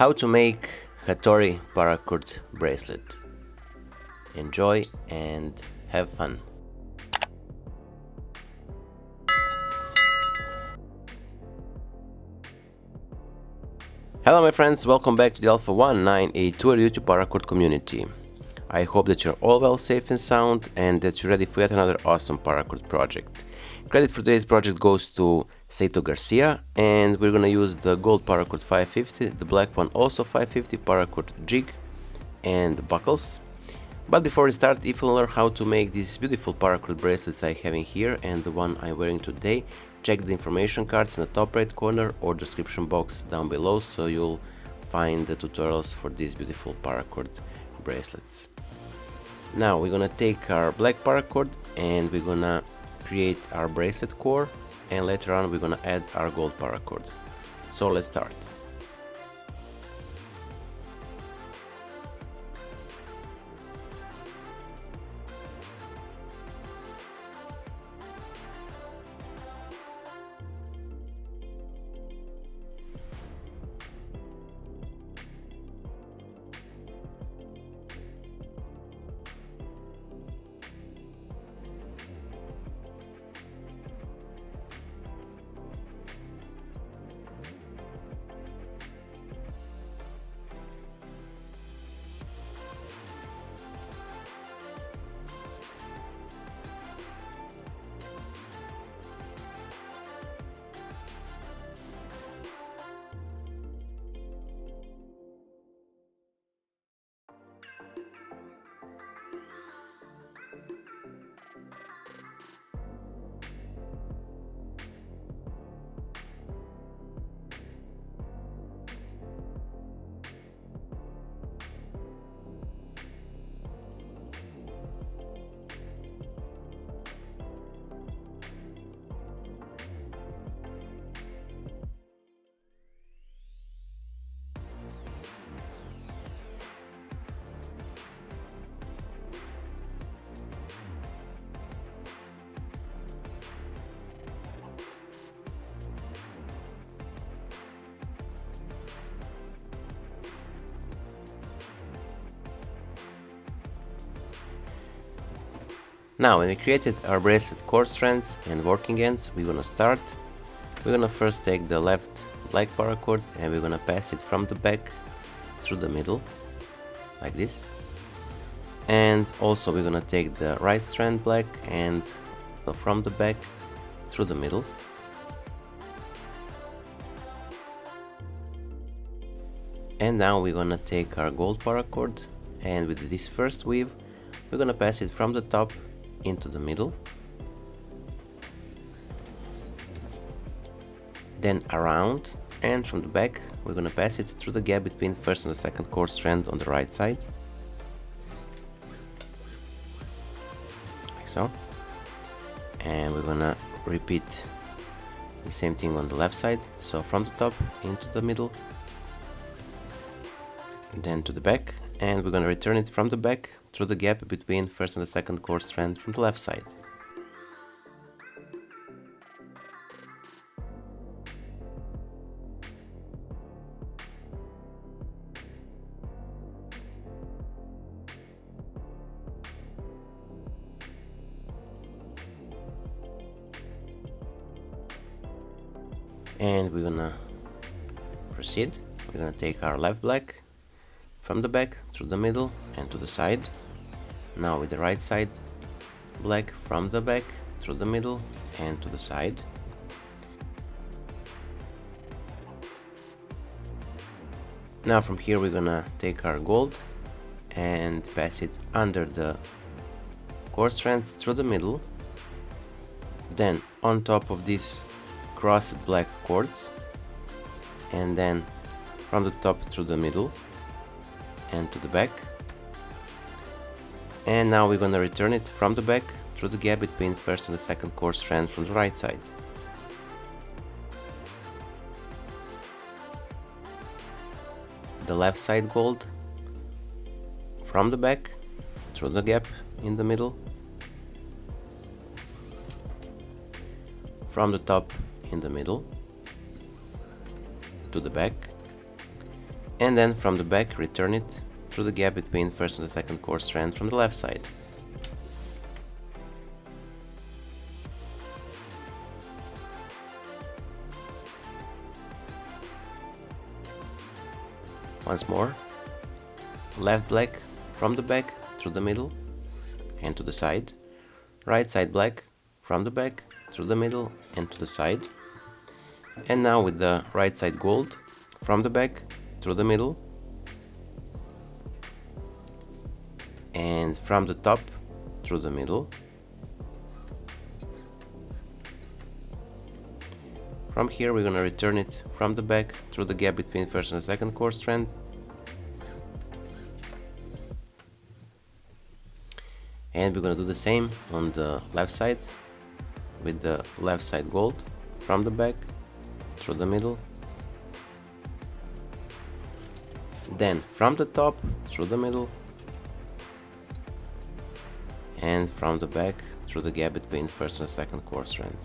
How to make Hattori Paracord bracelet. Enjoy and have fun. Hello my friends, welcome back to the Alpha 1982 YouTube Paracord community. I hope that you're all well, safe and sound, and that you're ready for yet another awesome Paracord project. Credit for today's project goes to Saito Garcia, and we're gonna use the gold Paracord 550, the black one also 550, Paracord JIG, and the buckles. But before we start, if you learn how to make these beautiful Paracord bracelets I have in here and the one I'm wearing today, check the information cards in the top right corner or description box down below, so you'll find the tutorials for these beautiful Paracord bracelets. Now we're gonna take our black Paracord and we're gonna create our bracelet core, and later on we're gonna add our gold Paracord. So let's start. Now when we created our bracelet core strands and working ends, we're gonna first take the left black paracord and we're gonna pass it from the back through the middle, like this. And also we're gonna take the right strand black and from the back through the middle. And now we're gonna take our gold paracord, and with this first weave we're gonna pass it from the top into the middle, then around, and from the back we're gonna pass it through the gap between first and the second core strand on the right side, like so. And we're gonna repeat the same thing on the left side, so from the top into the middle, then to the back, and we're gonna return it from the back through the gap between first and the second core strand from the left side. And we're gonna proceed. We're gonna take our left black from the back through the middle and to the side. Now with the right side black from the back through the middle and to the side. Now from here we're gonna take our gold and pass it under the core strands through the middle, then on top of these crossed black cords, and then from the top through the middle and to the back. And now we're gonna return it from the back through the gap between first and the second core strand from the right side. The left side gold from the back through the gap in the middle, from the top in the middle to the back, and then from the back return it through the gap between first and the second core strand from the left side. Once more, left black from the back through the middle and to the side, right side black from the back through the middle and to the side, and now with the right side gold from the back through the middle and from the top through the middle. From here we're gonna return it from the back through the gap between first and the second core strand, and we're gonna do the same on the left side with the left side gold from the back through the middle, then from the top through the middle and from the back through the gap between first and second core strand.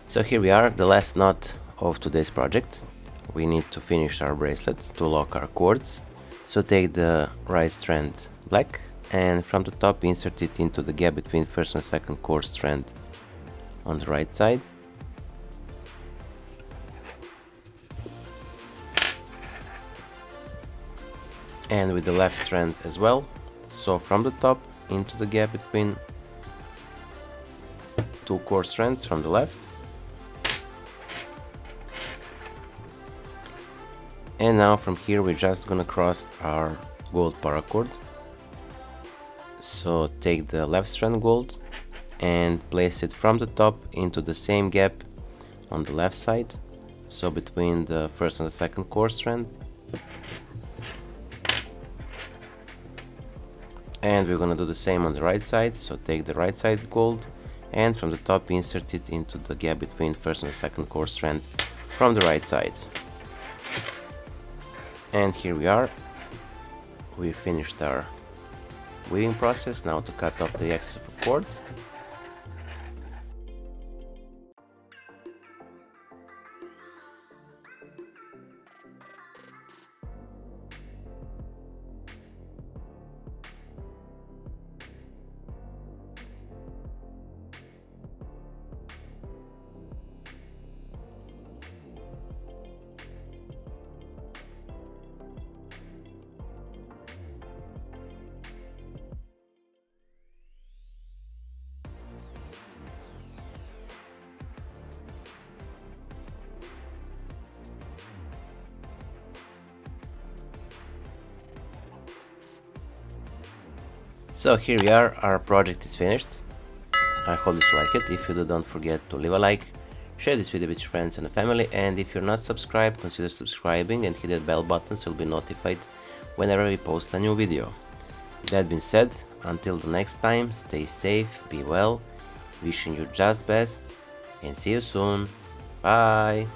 So here we are, the last knot of today's project. We need to finish our bracelet to lock our cords. So take the right strand black and from the top insert it into the gap between first and second core strand on the right side. And with the left strand as well. So from the top into the gap between two core strands from the left. And now from here we're just gonna cross our gold paracord. So take the left strand gold and place it from the top into the same gap on the left side, so between the first and the second core strand. And we're gonna do the same on the right side, so take the right side gold and from the top insert it into the gap between first and the second core strand from the right side. And here we are, we finished our weaving process. Now to cut off the excess of a cord. So here we are, our project is finished. I hope that you like it. If you do, don't forget to leave a like, share this video with your friends and family, and if you're not subscribed, consider subscribing and hit that bell button so you'll be notified whenever we post a new video. That being said, until the next time, stay safe, be well, wishing you just best, and see you soon. Bye!